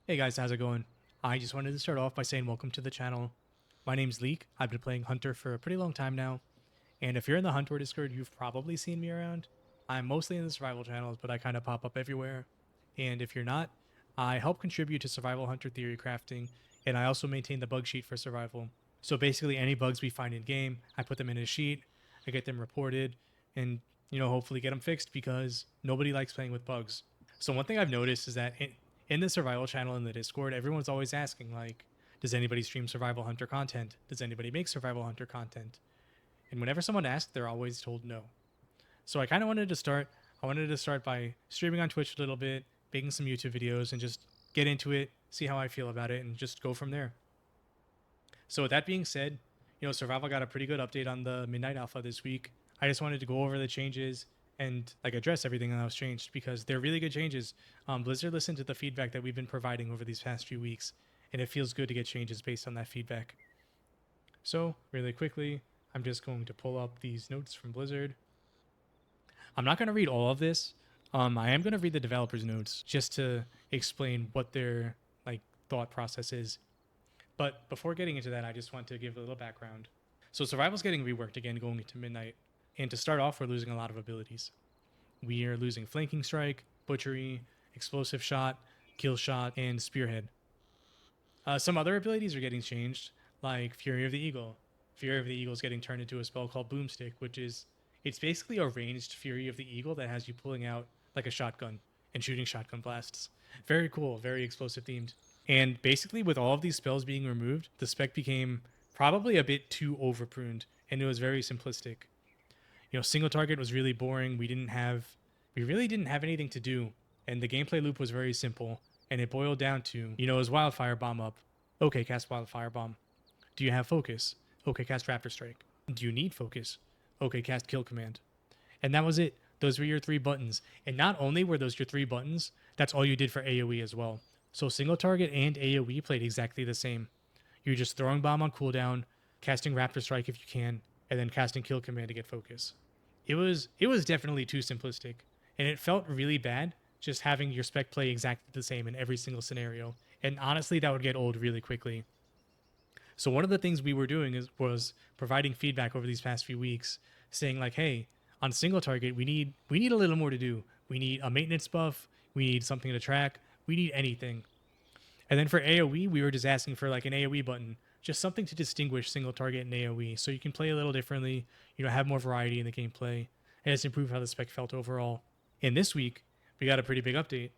Hey guys, how's it going? I just wanted to start off by saying welcome to the channel. My name's Leek. I've been playing Hunter for a pretty long time now, and if you're in the Hunter Discord, you've probably seen me around. I'm mostly in the survival channels, but I kind of pop up everywhere. And if you're not, I help contribute to survival Hunter theory crafting, and I also maintain the bug sheet for survival. So basically, any bugs we find in game, I put them in a sheet, I get them reported, and hopefully get them fixed because nobody likes playing with bugs. So one thing I've noticed is that in the survival channel in the Discord, everyone's always asking, like, does anybody stream survival hunter content? Does anybody make survival hunter content? And whenever someone asks, they're always told no. So I kind of wanted to start. I wanted to start by streaming on Twitch a little bit, making some YouTube videos, and just get into it, see how I feel about it, and just go from there. So with that being said, survival got a pretty good update on the Midnight Alpha this week. I just wanted to go over the changes and address everything that was changed because they're really good changes. Blizzard listened to the feedback that we've been providing over these past few weeks, and it feels good to get changes based on that feedback. So really quickly, I'm just going to pull up these notes from Blizzard. I'm not going to read all of this. I am going to read the developers' notes just to explain what their thought process is. But before getting into that, I just want to give a little background. So Survival's getting reworked again going into Midnight. And to start off, we're losing a lot of abilities. We are losing Flanking Strike, Butchery, Explosive Shot, Kill Shot, and Spearhead. Some other abilities are getting changed, like Fury of the Eagle. Fury of the Eagle is getting turned into a spell called Boomstick, it's basically a ranged Fury of the Eagle that has you pulling out like a shotgun and shooting shotgun blasts. Very cool, very explosive themed. And basically, with all of these spells being removed, the spec became probably a bit too overpruned, and it was very simplistic. Single target was really boring. We really didn't have anything to do, and the gameplay loop was very simple, and it boiled down to, is Wildfire Bomb up? Okay, cast Wildfire Bomb. Do you have focus? Okay, cast Raptor Strike. Do you need focus? Okay, cast Kill Command. And that was it. Those were your 3 buttons. And not only were those your 3 buttons, that's all you did for AoE as well. So single target and AoE played exactly the same. You're just throwing bomb on cooldown, casting Raptor Strike if you can, and then casting Kill Command to get focus. It was definitely too simplistic, and it felt really bad just having your spec play exactly the same in every single scenario. And honestly, that would get old really quickly. So one of the things we were doing was providing feedback over these past few weeks, saying like, hey, on single target, we need a little more to do. We need a maintenance buff. We need something to track. We need anything. And then for AoE, we were just asking for like an AoE button, just something to distinguish single target and AoE, so you can play a little differently, have more variety in the gameplay, and just improve how the spec felt overall. And this week, we got a pretty big update.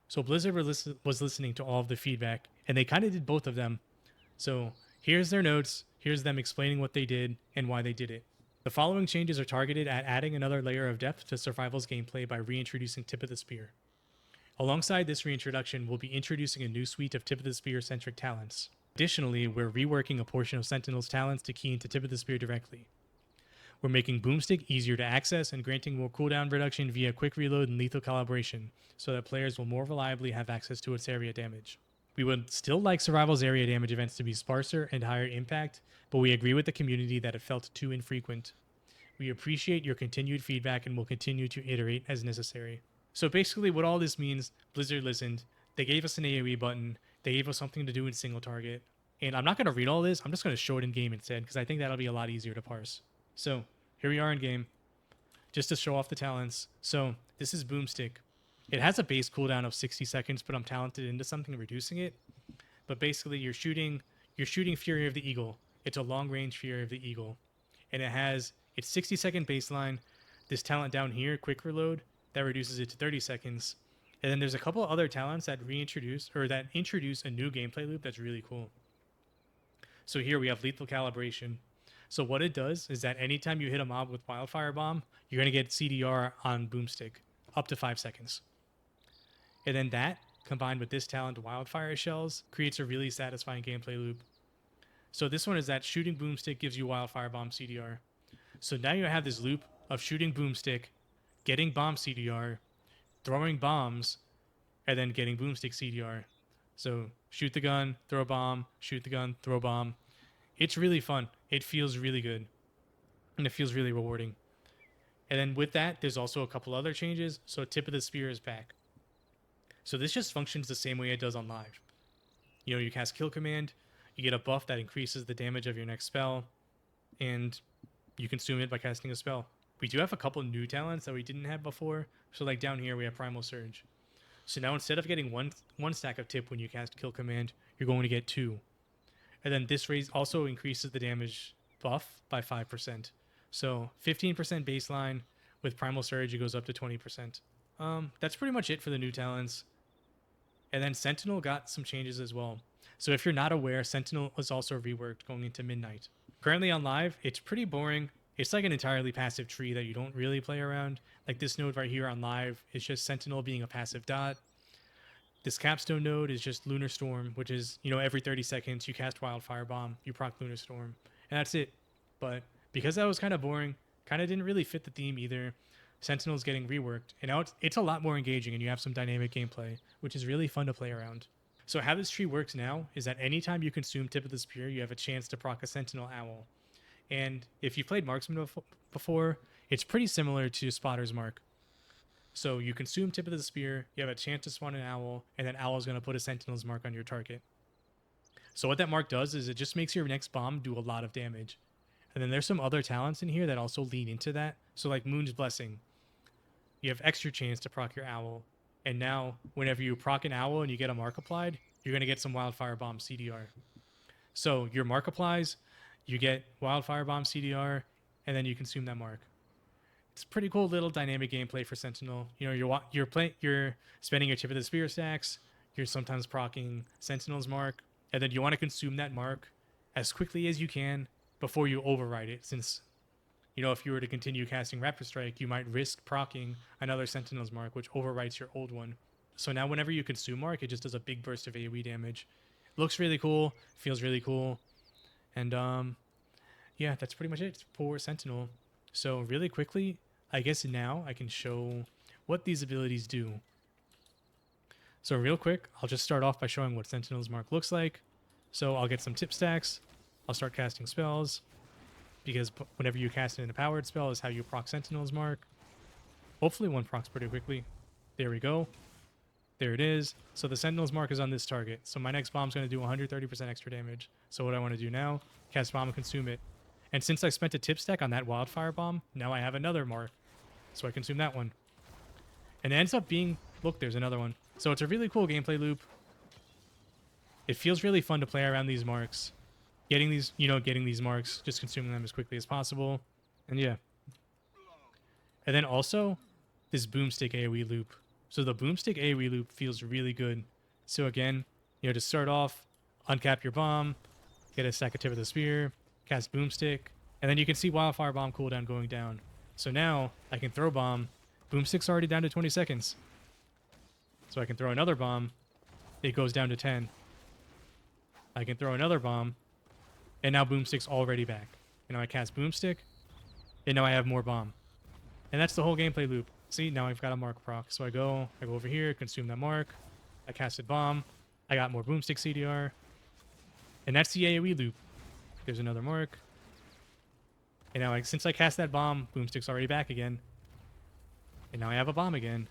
So Blizzard was listening to all of the feedback, and they kind of did both of them. So here's their notes, here's them explaining what they did and why they did it. The following changes are targeted at adding another layer of depth to Survival's gameplay by reintroducing Tip of the Spear. Alongside this reintroduction, we'll be introducing a new suite of Tip of the Spear centric talents. Additionally, we're reworking a portion of Sentinel's talents to key into Tip of the Spear directly. We're making Boomstick easier to access and granting more cooldown reduction via quick reload and lethal calibration, so that players will more reliably have access to its area damage. We would still like Survival's area damage events to be sparser and higher impact, but we agree with the community that it felt too infrequent. We appreciate your continued feedback and will continue to iterate as necessary. So basically what all this means, Blizzard listened, they gave us an AoE button, they gave us something to do in single target, and I'm not going to read all this, I'm just going to show it in game instead, because I think that'll be a lot easier to parse. So here we are in game, just to show off the talents. So this is Boomstick. It has a base cooldown of 60 seconds, but I'm talented into something reducing it. But basically you're shooting Fury of the Eagle. It's a long range Fury of the Eagle. And it's 60-second baseline. This talent down here, quick reload, that reduces it to 30 seconds. And then there's a couple other talents that introduce a new gameplay loop that's really cool. So here we have lethal calibration. So what it does is that anytime you hit a mob with Wildfire Bomb, you're going to get CDR on Boomstick, up to 5 seconds. And then that, combined with this talent, Wildfire Shells, creates a really satisfying gameplay loop. So this one is that shooting Boomstick gives you Wildfire Bomb CDR. So now you have this loop of shooting Boomstick, getting bomb CDR, throwing bombs, and then getting Boomstick CDR. So shoot the gun, throw a bomb, shoot the gun, throw a bomb. It's really fun. It feels really good. And it feels really rewarding. And then with that, there's also a couple other changes. So Tip of the Spear is back. So this just functions the same way it does on live. You know, you cast Kill Command, you get a buff that increases the damage of your next spell, and you consume it by casting a spell. We do have a couple new talents that we didn't have before. So like down here we have Primal Surge. So now instead of getting one stack of tip when you cast Kill Command, you're going to get 2. And then this raise also increases the damage buff by 5%. So 15% baseline. With Primal Surge, it goes up to 20%. That's pretty much it for the new talents. And then Sentinel got some changes as well. So if you're not aware, Sentinel was also reworked going into Midnight. Currently on live, it's pretty boring. It's like an entirely passive tree that you don't really play around. Like this node right here on live is just Sentinel being a passive dot. This capstone node is just Lunar Storm, which is, you know, every 30 seconds you cast Wildfire Bomb, you proc Lunar Storm, and that's it. But because that was kind of boring, kind of didn't really fit the theme either, Sentinel's getting reworked, and now it's a lot more engaging, and you have some dynamic gameplay, which is really fun to play around. So how this tree works now is that anytime you consume Tip of the Spear, you have a chance to proc a Sentinel Owl. And if you've played Marksman before, it's pretty similar to Spotter's Mark. So you consume Tip of the Spear, you have a chance to spawn an Owl, and that Owl is going to put a Sentinel's Mark on your target. So what that mark does is it just makes your next bomb do a lot of damage. And then there's some other talents in here that also lean into that. So like Moon's Blessing, you have extra chance to proc your Owl. And now, whenever you proc an Owl and you get a mark applied, you're going to get some Wildfire Bomb CDR. So your mark applies, you get Wildfire Bomb CDR, and then you consume that mark. It's pretty cool little dynamic gameplay for Sentinel. You know, you're spending your Tip of the Spear stacks, you're sometimes proccing Sentinel's mark, and then you want to consume that mark as quickly as you can before you override it, since, you know, if you were to continue casting Rapid Strike, you might risk proccing another Sentinel's mark, which overwrites your old one. So now whenever you consume mark, it just does a big burst of AoE damage. Looks really cool, feels really cool, and yeah, that's pretty much it for Sentinel. So really quickly, I guess now I can show what these abilities do. So real quick, I'll just start off by showing what Sentinel's mark looks like. So I'll get some tip stacks, I'll start casting spells, because whenever you cast it in a powered spell is how you proc Sentinel's mark. Hopefully one procs pretty quickly. There we go. There it is. So the Sentinel's mark is on this target. So my next bomb's going to do 130% extra damage. So what I want to do now, cast bomb and consume it. And since I spent a tip stack on that Wildfire Bomb, now I have another mark. So I consume that one. And it ends up being, look, there's another one. So it's a really cool gameplay loop. It feels really fun to play around these marks. Getting these marks, just consuming them as quickly as possible. And yeah. And then also, this Boomstick AoE loop. So the Boomstick AoE loop feels really good. So again, you know, to start off, uncap your bomb, get a stack of Tip of the Spear, cast Boomstick, and then you can see Wildfire Bomb cooldown going down. So now I can throw bomb. Boomstick's already down to 20 seconds. So I can throw another bomb. It goes down to 10. I can throw another bomb. And now Boomstick's already back. And now I cast Boomstick. And now I have more bomb. And that's the whole gameplay loop. See, now I've got a mark proc. So I go over here, consume that mark. I casted bomb. I got more Boomstick CDR. And that's the AoE loop. There's another mark. And now, since I cast that bomb, Boomstick's already back again. And now I have a bomb again.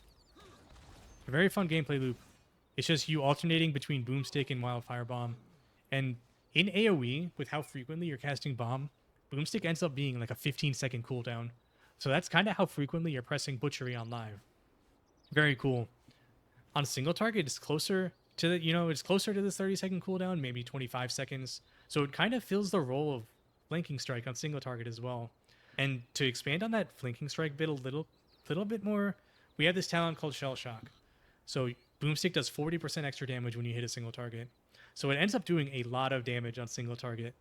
A very fun gameplay loop. It's just you alternating between Boomstick and Wildfire Bomb. And in AoE, with how frequently you're casting bomb, Boomstick ends up being like a 15-second cooldown. So that's kind of how frequently you're pressing Butchery on live. Very cool. On a single target, it's closer to the, it's closer to this 30-second cooldown, maybe 25 seconds. So it kind of fills the role of Flanking Strike on single target as well. And to expand on that Flanking Strike bit a little bit more, we have this talent called Shell Shock. So Boomstick does 40% extra damage when you hit a single target. So it ends up doing a lot of damage on single target.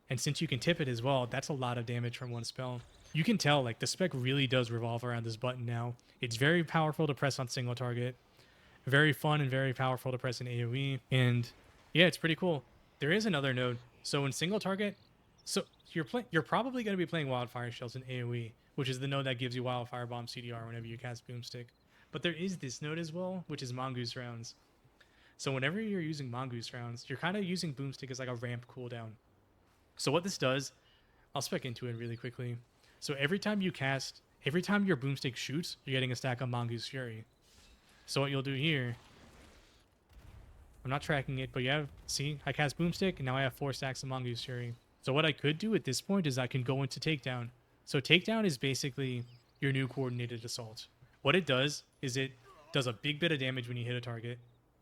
And since you can tip it as well, that's a lot of damage from one spell. You can tell, like, the spec really does revolve around this button now. It's very powerful to press on single target. Very fun and very powerful to press in AoE. And yeah, it's pretty cool. There is another node. So in single target, so you're probably going to be playing Wildfire Shells in AoE, which is the node that gives you Wildfire Bomb CDR whenever you cast Boomstick. But there is this node as well, which is Mongoose Rounds. So whenever you're using Mongoose Rounds, you're kind of using Boomstick as like a ramp cooldown. So what this does, I'll spec into it really quickly. So every time your Boomstick shoots, you're getting a stack of Mongoose Fury. So what you'll do here I'm not tracking it, but you have, see, I cast Boomstick, and now I have 4 stacks of Mongoose Fury. So what I could do at this point is I can go into Takedown. So Takedown is basically your new coordinated assault. What it does is it does a big bit of damage when you hit a target.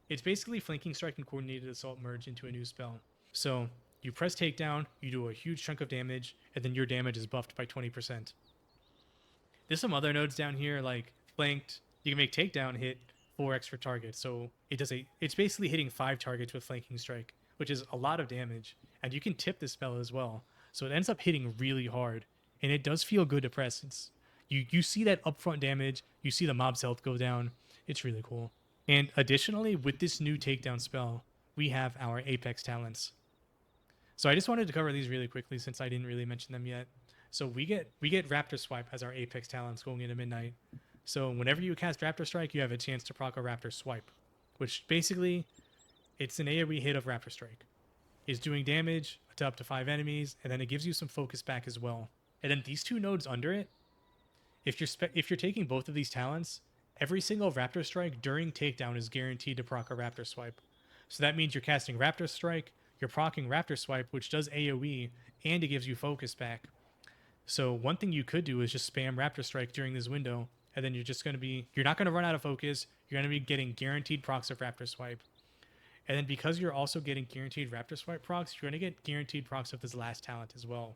It's basically Flanking Strike and Coordinated Assault merged into a new spell. So you press Takedown, you do a huge chunk of damage, and then your damage is buffed by 20%. There's some other nodes down here, like Flanked. You can make Takedown hit 4 extra targets. So it's basically hitting 5 targets with Flanking Strike, which is a lot of damage. And you can tip this spell as well. So it ends up hitting really hard. And it does feel good to press. You see that upfront damage, you see the mob's health go down. It's really cool. And additionally, with this new Takedown spell, we have our Apex Talents. So I just wanted to cover these really quickly since I didn't really mention them yet. So we get Raptor Swipe as our Apex Talents going into midnight. So whenever you cast Raptor Strike, you have a chance to proc a Raptor Swipe, which basically, it's an AoE hit of Raptor Strike. It's doing damage to up to 5 enemies, and then it gives you some focus back as well. And then these 2 nodes under it, if you're taking both of these talents, every single Raptor Strike during Takedown is guaranteed to proc a Raptor Swipe. So that means you're casting Raptor Strike, you're procking Raptor Swipe, which does AoE, and it gives you focus back. So one thing you could do is just spam Raptor Strike during this window, and then you're not going to run out of focus, you're going to be getting guaranteed procs of Raptor Swipe. And then because you're also getting guaranteed Raptor Swipe procs, you're going to get guaranteed procs of this last talent as well.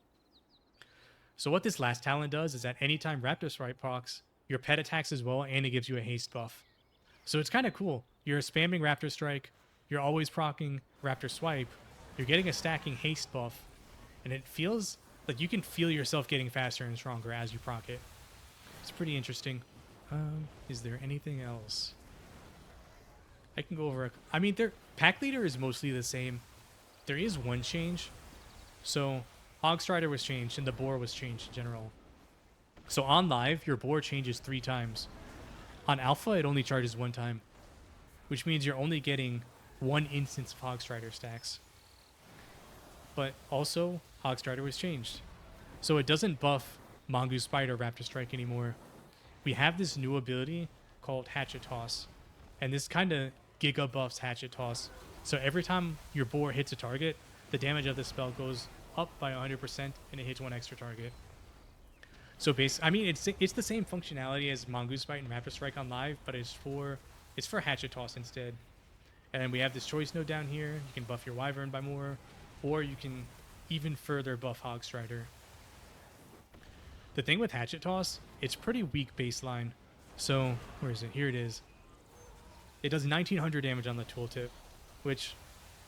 So what this last talent does is that anytime Raptor Swipe procs, your pet attacks as well, and it gives you a haste buff. So it's kind of cool. You're spamming Raptor Strike, you're always procking Raptor Swipe, you're getting a stacking haste buff, and it feels like you can feel yourself getting faster and stronger as you proc it. It's pretty interesting. Is there anything else? I can go over... I mean, pack leader is mostly the same. There is one change. So Hogstrider was changed and the boar was changed in general. So on live, your boar changes 3 times. On alpha, it only charges 1 time, which means you're only getting 1 instance of Hogstrider stacks. But also, Hogstrider was changed. So it doesn't buff Mongoose Bite or Raptor Strike anymore. We have this new ability called Hatchet Toss. And this kind of giga buffs Hatchet Toss. So every time your boar hits a target, the damage of the spell goes up by 100% and it hits 1 extra target. So I mean, it's the same functionality as Mongoose Bite and Raptor Strike on live, but it's for Hatchet Toss instead. And then we have this choice node down here. You can buff your Wyvern by more, or you can even further buff Hogstrider. The thing with Hatchet Toss, it's pretty weak baseline. So, where is it? Here it is. It does 1900 damage on the tooltip, which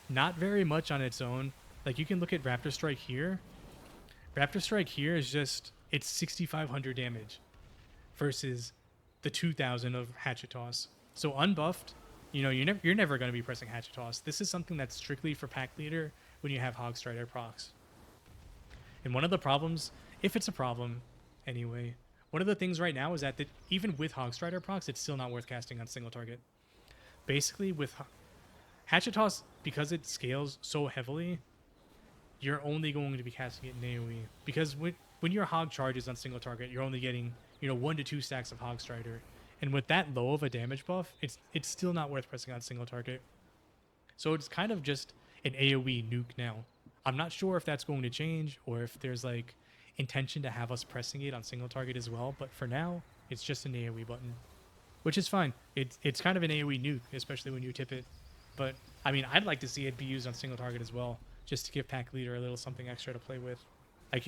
not very much on its own. Like, you can look at Raptor Strike here. Raptor Strike here is just, it's 6500 damage versus the 2000 of Hatchet Toss. So unbuffed, you know, you're never going to be pressing Hatchet Toss. This is something that's strictly for pack leader when you have Hogstrider procs. And one of the problems, if it's a problem anyway, one of the things right now is that even with Hogstrider procs, it's still not worth casting on single target. Basically, with Hatchet Toss, because it scales so heavily, you're only going to be casting it in AoE. Because when your Hog charges on single target, you're only getting, 1 to 2 stacks of Hogstrider. And with that low of a damage buff, it's still not worth pressing on single target. So it's kind of just an AoE nuke now. I'm not sure if that's going to change or if there's like intention to have us pressing it on single target as well. But for now, it's just an AoE button, which is fine. It's kind of an AoE nuke, especially when you tip it. But I mean, I'd like to see it be used on single target as well, just to give pack leader a little something extra to play with.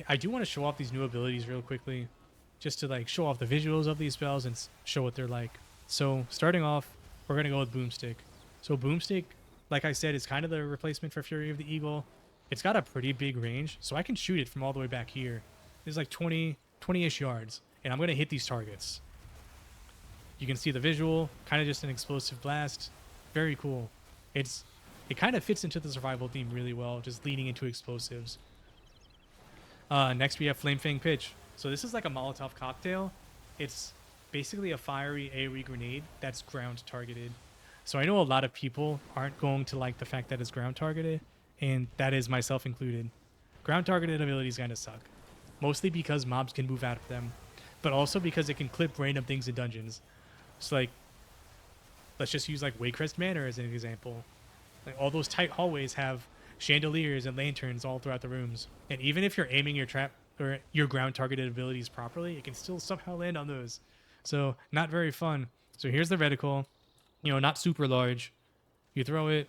I do want to show off these new abilities real quickly, just to like show off the visuals of these spells and show what they're like. So starting off, we're going to go with Boomstick. So Boomstick, like I said, is kind of the replacement for Fury of the Eagle. It's got a pretty big range, so I can shoot it from all the way back here. There's like 20-ish yards, and I'm going to hit these targets. You can see the visual, kind of just an explosive blast. Very cool. It kind of fits into the survival theme really well, just leading into explosives. Next we have Flamefang Pitch. So this is like a Molotov cocktail. It's basically a fiery AoE grenade that's ground targeted. So I know a lot of people aren't going to like the fact that it's ground targeted, and that is myself included. Ground targeted abilities kind of suck. Mostly because mobs can move out of them, but also because it can clip random things in dungeons. So like, let's just use like Waycrest Manor as an example. Like all those tight hallways have chandeliers and lanterns all throughout the rooms. And even if you're aiming your trap or your ground targeted abilities properly, it can still somehow land on those. So not very fun. So here's the reticle, you know, not super large. You throw it,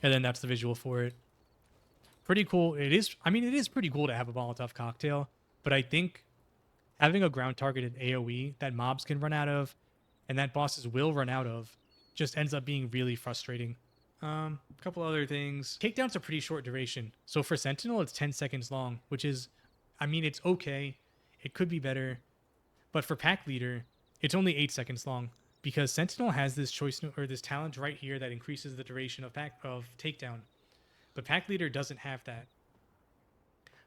and then that's the visual for it. Pretty cool. It is, I mean, it is pretty cool to have a Molotov cocktail, but I think having a ground targeted AoE that mobs can run out of and that bosses will run out of just ends up being really frustrating. A couple other things. Takedown's a pretty short duration. So for Sentinel, it's 10 seconds long, which is, I mean, it's okay. It could be better. But for Pack Leader, it's only 8 seconds long because Sentinel has this choice or this talent right here that increases the duration of takedown. But Pack Leader doesn't have that.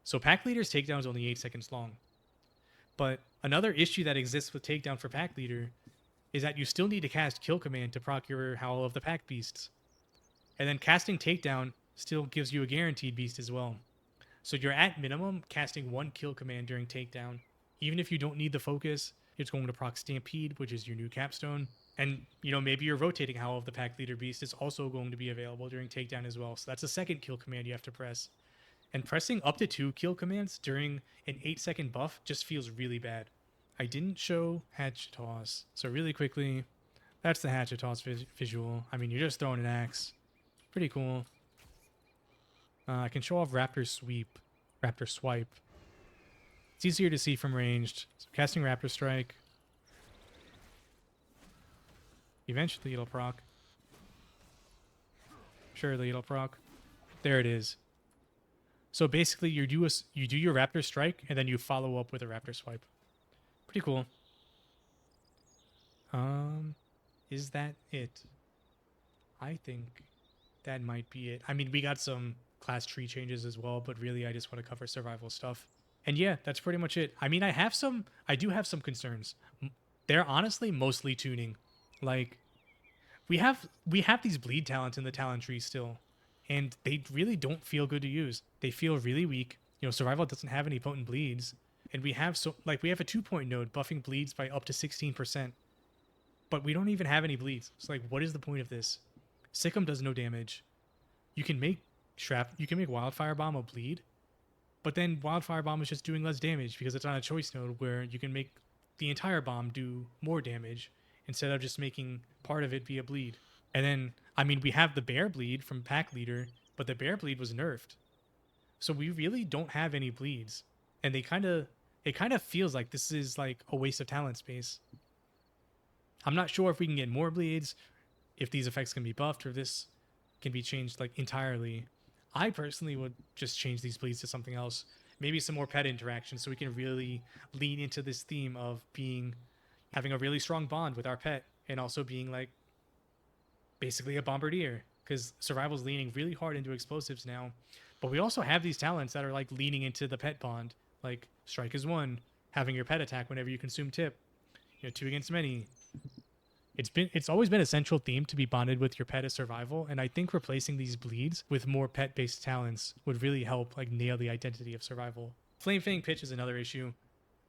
So Pack Leader's takedown is only 8 seconds long. But another issue that exists with takedown for Pack Leader is that you still need to cast Kill Command to proc your Howl of the Pack Beasts. And then casting Takedown still gives you a guaranteed beast as well. So you're at minimum casting 1 Kill Command during Takedown. Even if you don't need the focus, it's going to proc Stampede, which is your new capstone. And, you know, maybe your rotating Howl of the Pack Leader Beast is also going to be available during Takedown as well. So that's a second Kill Command you have to press. And pressing up to 2 Kill Commands during an 8-second buff just feels really bad. I didn't show Hatchet Toss. So really quickly, that's the Hatchet Toss visual. I mean, you're just throwing an axe. Pretty cool. I can show off Raptor Swipe. It's easier to see from ranged. So casting Raptor Strike. Eventually it'll proc. Surely it'll proc. There it is. So basically you do your Raptor Strike and then you follow up with a Raptor Swipe. Pretty cool. Is that it? I think that might be it. I mean, we got some class tree changes as well, but really I just want to cover survival stuff. And yeah, that's pretty much it. I mean, I do have some concerns. They're honestly mostly tuning. Like, we have these bleed talents in the talent tree still, and they really don't feel good to use. They feel really weak. You know, survival doesn't have any potent bleeds, and we have a 2-point node buffing bleeds by up to 16%, but we don't even have any bleeds. So like, what is the point of this? Sikkim does no damage. You can make Wildfire Bomb a bleed, but then Wildfire Bomb is just doing less damage because it's on a choice node where you can make the entire bomb do more damage instead of just making part of it be a bleed. And then, I mean, we have the Bear Bleed from Pack Leader, but the Bear Bleed was nerfed. So we really don't have any bleeds. And it kind of feels like this is like a waste of talent space. I'm not sure if we can get more bleeds, if these effects can be buffed, or this can be changed like entirely. I personally would just change these bleeds to something else. Maybe some more pet interaction so we can really lean into this theme of having a really strong bond with our pet and also being like basically a bombardier, because survival's leaning really hard into explosives now. But we also have these talents that are like leaning into the pet bond, like Strike is 1, having your pet attack whenever you consume tip, 2 against many. It's always been a central theme to be bonded with your pet as survival, and I think replacing these bleeds with more pet-based talents would really help like nail the identity of survival. Flamefang pitch is another issue.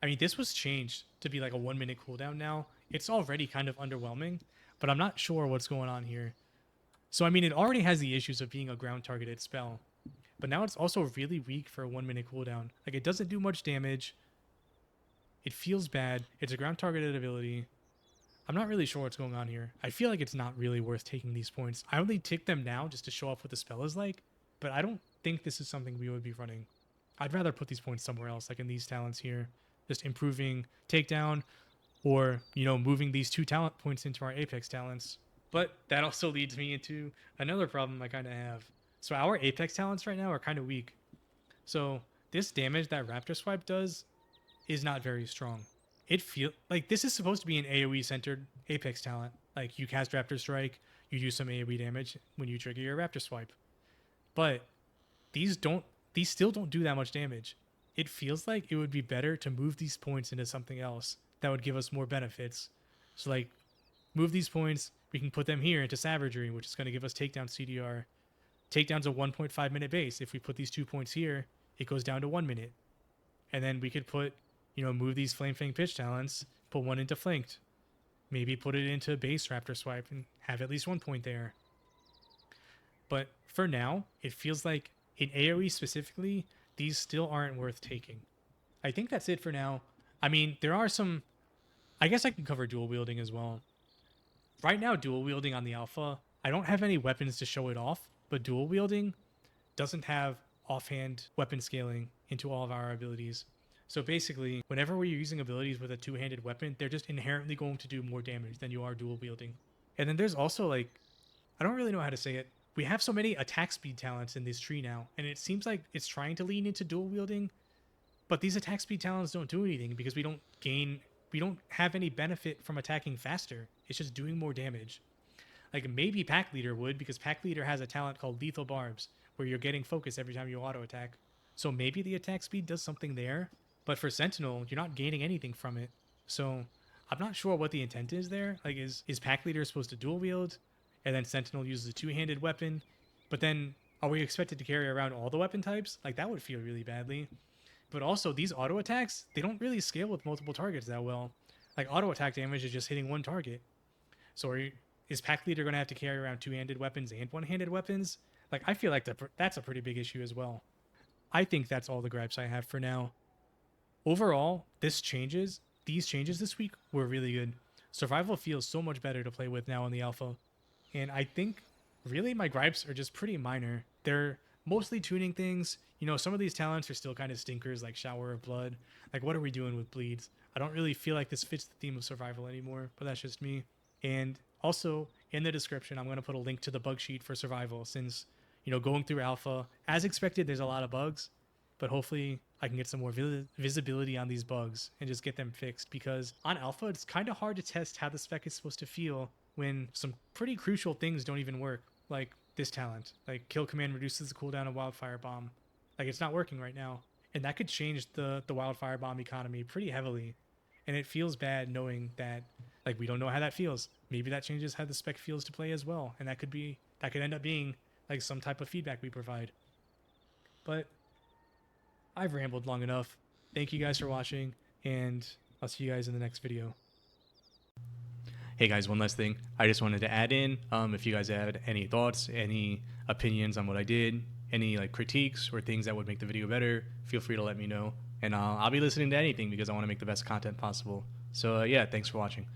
I mean, this was changed to be like a 1-minute cooldown now. It's already kind of underwhelming, but I'm not sure what's going on here. So I mean, it already has the issues of being a ground targeted spell, but now it's also really weak for a 1-minute cooldown. Like, it doesn't do much damage. It feels bad. It's a ground targeted ability. I'm not really sure what's going on here. I feel like it's not really worth taking these points. I only take them now just to show off what the spell is like, but I don't think this is something we would be running. I'd rather put these points somewhere else, like in these talents here. Just improving takedown, or, moving these 2 talent points into our Apex talents. But that also leads me into another problem I kind of have. So our Apex talents right now are kind of weak. So this damage that Raptor Swipe does is not very strong. It feels like this is supposed to be an AoE centered Apex talent. Like, you cast Raptor Strike, you do some AoE damage when you trigger your Raptor Swipe. But these still don't do that much damage. It feels like it would be better to move these points into something else that would give us more benefits. So like, move these points, we can put them here into Savagery, which is going to give us takedown CDR. Takedown's a 1.5 minute base. If we put these 2 points here, it goes down to 1 minute. And then we could put, move these Flamefang pitch talents, put one into Flanked. Maybe put it into base Raptor Swipe and have at least 1 point there. But for now, it feels like in AoE specifically, these still aren't worth taking. I think that's it for now. I mean, there are some. I guess I can cover dual wielding as well. Right now, dual wielding on the alpha, I don't have any weapons to show it off, but dual wielding doesn't have offhand weapon scaling into all of our abilities. So basically, whenever we're using abilities with a two-handed weapon, they're just inherently going to do more damage than you are dual wielding. And then there's also like, I don't really know how to say it. We have so many attack speed talents in this tree now, and it seems like it's trying to lean into dual wielding, but these attack speed talents don't do anything because we don't have any benefit from attacking faster. It's just doing more damage. Like maybe Pack Leader would, because Pack Leader has a talent called Lethal Barbs, where you're getting focus every time you auto attack. So maybe the attack speed does something there. But for Sentinel, you're not gaining anything from it. So I'm not sure what the intent is there. Like is Pack Leader supposed to dual wield, and then Sentinel uses a two-handed weapon? But then are we expected to carry around all the weapon types? Like that would feel really badly. But also these auto attacks, they don't really scale with multiple targets that well. Like auto attack damage is just hitting one target. So is Pack Leader going to have to carry around two-handed weapons and one-handed weapons? Like I feel like that's a pretty big issue as well. I think that's all the gripes I have for now. Overall, these changes this week were really good. Survival feels so much better to play with now on the alpha. And I think really my gripes are just pretty minor. They're mostly tuning things. You know, some of these talents are still kind of stinkers, like Shower of Blood. Like, what are we doing with bleeds? I don't really feel like this fits the theme of survival anymore, but that's just me. And also, in the description, I'm going to put a link to the bug sheet for survival since, you know, going through alpha, as expected, there's a lot of bugs, but hopefully I can get some more visibility on these bugs and just get them fixed, because on alpha, it's kind of hard to test how the spec is supposed to feel when some pretty crucial things don't even work, like this talent. Like Kill Command reduces the cooldown of Wildfire Bomb. Like it's not working right now. And that could change the Wildfire Bomb economy pretty heavily. And it feels bad knowing that like we don't know how that feels. Maybe that changes how the spec feels to play as well. And that could end up being like some type of feedback we provide. But I've rambled long enough. Thank you guys for watching, and I'll see you guys in the next video. Hey guys, one last thing. I just wanted to add in, if you guys had any thoughts, any opinions on what I did, any like critiques or things that would make the video better, feel free to let me know. And I'll be listening to anything because I want to make the best content possible. So yeah, thanks for watching.